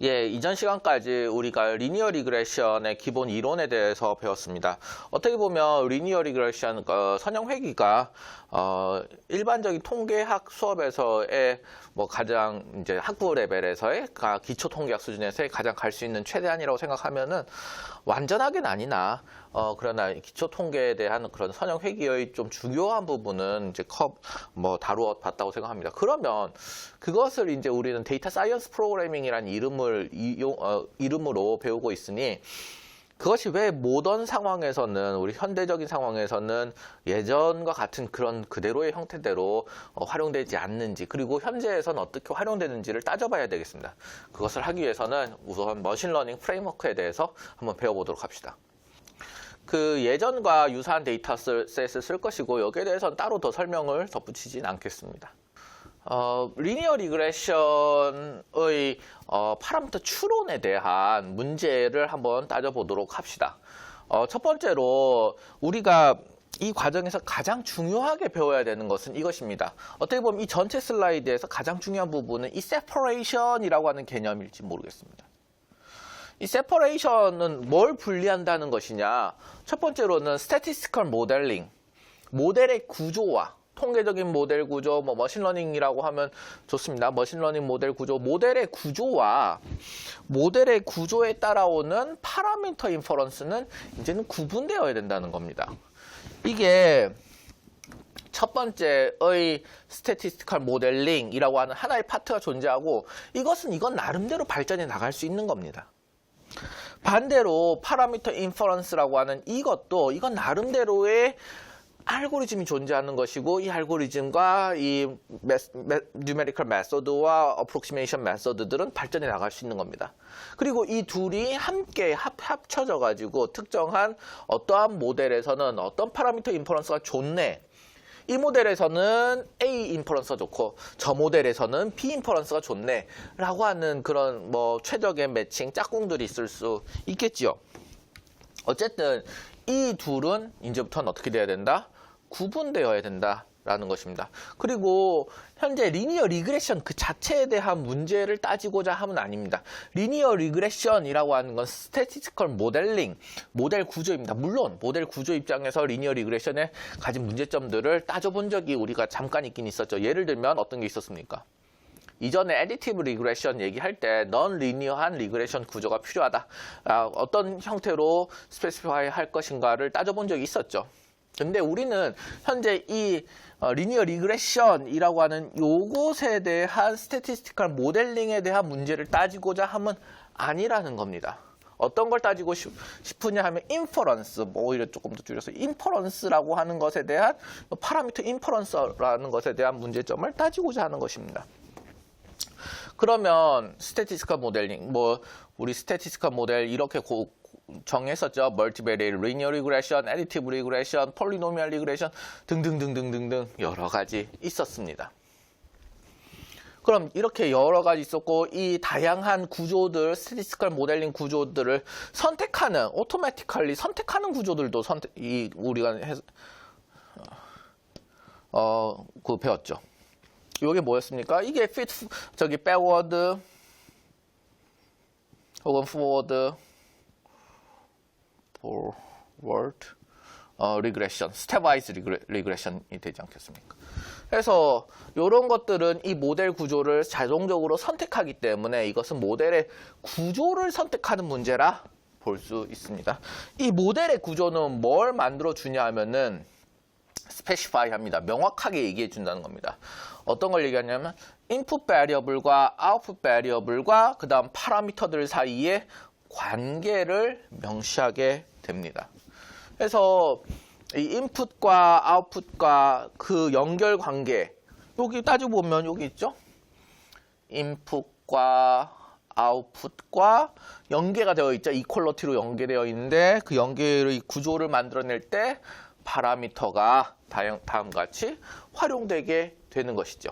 예, 이전 시간까지 우리가 리니어 리그레션의 기본 이론에 대해서 배웠습니다. 어떻게 보면 리니어 리그레션 선형 회귀가 일반적인 통계학 수업에서의 뭐 가장 이제 학부 레벨에서의 기초 통계학 수준에서의 가장 갈 수 있는 최대한이라고 생각하면은 완전하게는 아니나 그러나 기초 통계에 대한 그런 선형 회귀의 좀 중요한 부분은 이제 다루어 봤다고 생각합니다. 그러면 그것을 이제 우리는 데이터 사이언스 프로그래밍이라는 이름으로 배우고 있으니 그것이 왜 모던 상황에서는 우리 현대적인 상황에서는 예전과 같은 그런 그대로의 형태대로 활용되지 않는지 그리고 현재에서는 어떻게 활용되는지를 따져봐야 되겠습니다. 그것을 하기 위해서는 우선 머신러닝 프레임워크에 대해서 한번 배워보도록 합시다. 그 예전과 유사한 데이터셋을 쓸 것이고 여기에 대해서는 따로 더 설명을 덧붙이진 않겠습니다. 리니어 리그레션의 파라미터 추론에 대한 문제를 한번 따져보도록 합시다. 첫 번째로 우리가 이 과정에서 가장 중요하게 배워야 되는 것은 이것입니다. 어떻게 보면 이 전체 슬라이드에서 가장 중요한 부분은 이 separation이라고 하는 개념일지 모르겠습니다. 이 separation은 뭘 분리한다는 것이냐? 첫 번째로는 statistical modeling, 모델의 구조와 통계적인 모델 구조, 머신러닝이라고 하면 좋습니다. 머신러닝 모델 구조, 모델의 구조와 모델의 구조에 따라오는 파라미터 인퍼런스는 이제는 구분되어야 된다는 겁니다. 이게 첫 번째의 스태티스티컬 모델링이라고 하는 하나의 파트가 존재하고 이건 나름대로 발전해 나갈 수 있는 겁니다. 반대로 파라미터 인퍼런스라고 하는 이건 나름대로의 알고리즘이 존재하는 것이고 이 알고리즘과 이 numerical method와 approximation method들은 발전해 나갈 수 있는 겁니다. 그리고 이 둘이 함께 합쳐져 가지고 특정한 어떠한 모델에서는 어떤 파라미터 인퍼런스가 좋네. 이 모델에서는 A 인퍼런스가 좋고 저 모델에서는 B 인퍼런스가 좋네 라고 하는 그런 최적의 매칭 짝꿍들이 있을 수 있겠지요. 어쨌든 이 둘은 이제부터는 어떻게 돼야 된다? 구분되어야 된다라는 것입니다. 그리고 현재 리니어 리그레션 그 자체에 대한 문제를 따지고자 함은 아닙니다. 리니어 리그레션이라고 하는 건 스태티스티컬 모델링, 모델 구조입니다. 물론 모델 구조 입장에서 리니어 리그레션에 가진 문제점들을 따져본 적이 우리가 잠깐 있긴 있었죠. 예를 들면 어떤 게 있었습니까? 이전에 애디티브 리그레션 얘기할 때 넌 리니어한 리그레션 구조가 필요하다. 어떤 형태로 스페시파이 할 것인가를 따져본 적이 있었죠. 근데 우리는 현재 이 리니어 리그레션이라고 하는 요것에 대한 스태티스티컬 모델링에 대한 문제를 따지고자 함은 아니라는 겁니다. 어떤 걸 따지고 싶으냐 하면 인퍼런스, 오히려 조금 더 줄여서 인퍼런스라고 하는 것에 대한 파라미터 인퍼런스라는 것에 대한 문제점을 따지고자 하는 것입니다. 그러면 스태티스티컬 모델링, 우리 스태티스티컬 모델 이렇게 정했었죠. 멀티베리에이트 리니어 리그레션, 애디티브 리그레션, 폴리노미얼 리그레션 등등등등등등 여러 가지 있었습니다. 그럼 이렇게 여러 가지 있었고 이 다양한 구조들, 스태티스티컬 모델링 구조들을 선택하는 오토매티컬리 선택하는 구조들도 우리가 배웠죠. 이게 뭐였습니까? 이게 backward 혹은 forward 리그레션, 스텝와이즈 리그레션이 되지 않겠습니까? 그래서 이런 것들은 이 모델 구조를 자동적으로 선택하기 때문에 이것은 모델의 구조를 선택하는 문제라 볼 수 있습니다. 이 모델의 구조는 뭘 만들어 주냐 하면은 스페시파이 합니다. 명확하게 얘기해 준다는 겁니다. 어떤 걸 얘기하냐면 인풋 베리어블과 아웃풋 베리어블과 그 다음 파라미터들 사이에 관계를 명시하게 됩니다. 그래서 이 인풋과 아웃풋과 그 연결 관계 여기 따져보면 여기 있죠? 인풋과 아웃풋과 연계가 되어 있죠. 이퀄러티로 연계되어 있는데 그 연계의 구조를 만들어낼 때 파라미터가 다음과 같이 활용되게 되는 것이죠.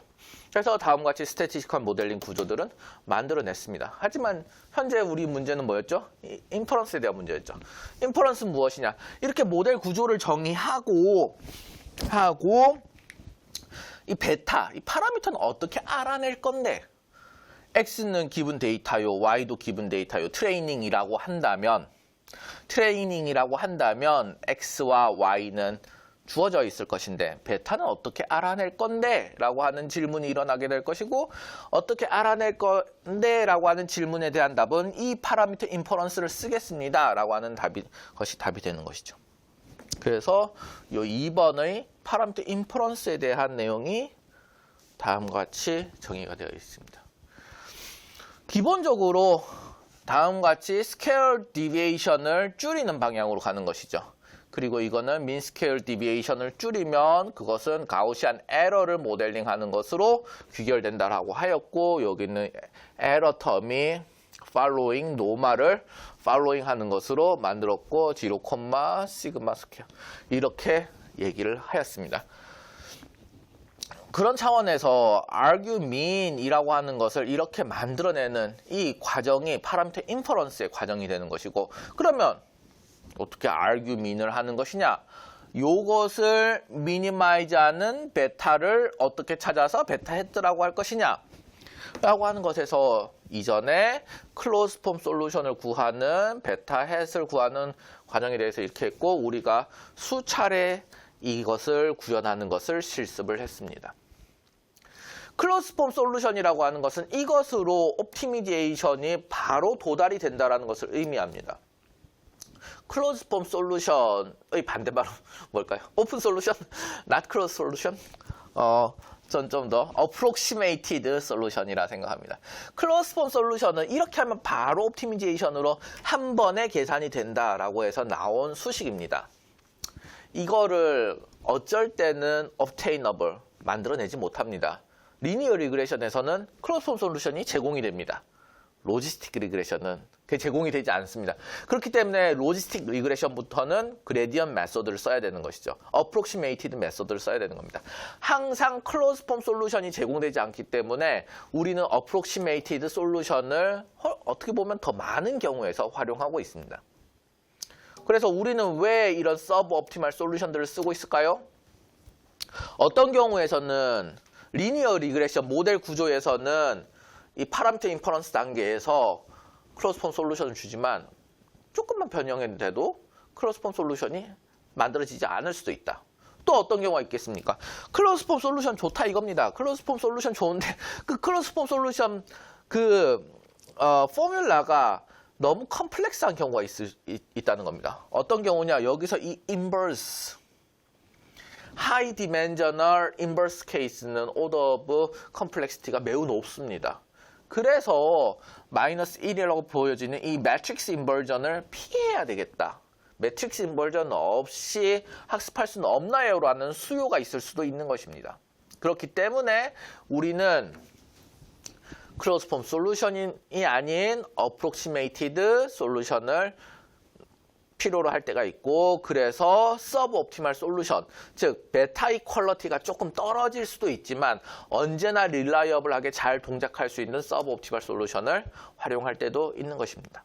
그래서 다음과 같이 스태티스티컬 모델링 구조들은 만들어냈습니다. 하지만 현재 우리 문제는 뭐였죠? 인퍼런스에 대한 문제였죠. 인퍼런스는 무엇이냐? 이렇게 모델 구조를 정의하고 이 베타, 이 파라미터는 어떻게 알아낼 건데 X는 기분 데이터요, Y도 기분 데이터요. 트레이닝이라고 한다면 X와 Y는 주어져 있을 것인데 베타는 어떻게 알아낼 건데? 라고 하는 질문이 일어나게 될 것이고 어떻게 알아낼 건데? 라고 하는 질문에 대한 답은 이 파라미터 인퍼런스를 쓰겠습니다. 라고 하는 것이 답이 되는 것이죠. 그래서 이 2번의 파라미터 인퍼런스에 대한 내용이 다음과 같이 정의가 되어 있습니다. 기본적으로 다음과 같이 스케일 디비에이션을 줄이는 방향으로 가는 것이죠. 그리고 이거는 민 스케일 디비에이션을 줄이면 그것은 가우시안 에러를 모델링하는 것으로 귀결된다라고 하였고 여기는 에러 텀이 following 노말을 following 하는 것으로 만들었고 0, 시그마 스퀘어 이렇게 얘기를 하였습니다. 그런 차원에서 argue mean이라고 하는 것을 이렇게 만들어내는 이 과정이 파라미터 인퍼런스의 과정이 되는 것이고 그러면 어떻게 argue mean을 하는 것이냐? 요것을 미니마이즈하는 베타를 어떻게 찾아서 베타 헤드라고 할 것이냐? 라고 하는 것에서 이전에 클로즈 폼 솔루션을 구하는 베타 헷을 구하는 과정에 대해서 이렇게 했고 우리가 수차례 이것을 구현하는 것을 실습을 했습니다. 클로즈 폼 솔루션이라고 하는 것은 이것으로 옵티미제이션이 바로 도달이 된다는 것을 의미합니다. 클로즈 폼 솔루션의 반대말은 뭘까요? 오픈 솔루션? not closed solution? 전 좀 더 approximated solution이라 생각합니다. 클로즈 폼 솔루션은 이렇게 하면 바로 옵티미제이션으로 한 번에 계산이 된다라고 해서 나온 수식입니다. 이거를 어쩔 때는 obtainable, 만들어내지 못합니다. 리니어 리그레션에서는 클로즈 폼 솔루션이 제공이 됩니다. 로지스틱 리그레션은 그게 제공이 되지 않습니다. 그렇기 때문에 로지스틱 리그레션부터는 그레디언트 메소드를 써야 되는 것이죠. 어프록시메이티드 메소드를 써야 되는 겁니다. 항상 클로즈 폼 솔루션이 제공되지 않기 때문에 우리는 어프록시메이티드 솔루션을 어떻게 보면 더 많은 경우에서 활용하고 있습니다. 그래서 우리는 왜 이런 서브 옵티멀 솔루션들을 쓰고 있을까요? 어떤 경우에서는 리니어 리그레션 모델 구조에서는 이 파라미터 인퍼런스 단계에서 클로즈 폼 솔루션을 주지만 조금만 변형해도 클로즈 폼 솔루션이 만들어지지 않을 수도 있다. 또 어떤 경우가 있겠습니까? 클로즈 폼 솔루션 좋다 이겁니다. 클로즈 폼 솔루션 좋은데 그 클로즈 폼 솔루션 포뮬라가 너무 컴플렉스한 경우가 있다는 겁니다. 어떤 경우냐? 여기서 이 인버스 하이 디멘저널 인버스 케이스는 오더 오브 컴플렉시티가 매우 높습니다. 그래서 마이너스 1이라고 보여지는 이 매트릭스 인버전을 피해야 되겠다. 매트릭스 인버전 없이 학습할 수는 없나요? 라는 수요가 있을 수도 있는 것입니다. 그렇기 때문에 우리는 클로즈 폼 솔루션이 아닌 어프록시메이티드 솔루션을 필요로 할 때가 있고 그래서 서브 옵티멀 솔루션, 즉 베타 이퀄러티가 조금 떨어질 수도 있지만 언제나 릴라이어블하게 잘 동작할 수 있는 서브 옵티멀 솔루션을 활용할 때도 있는 것입니다.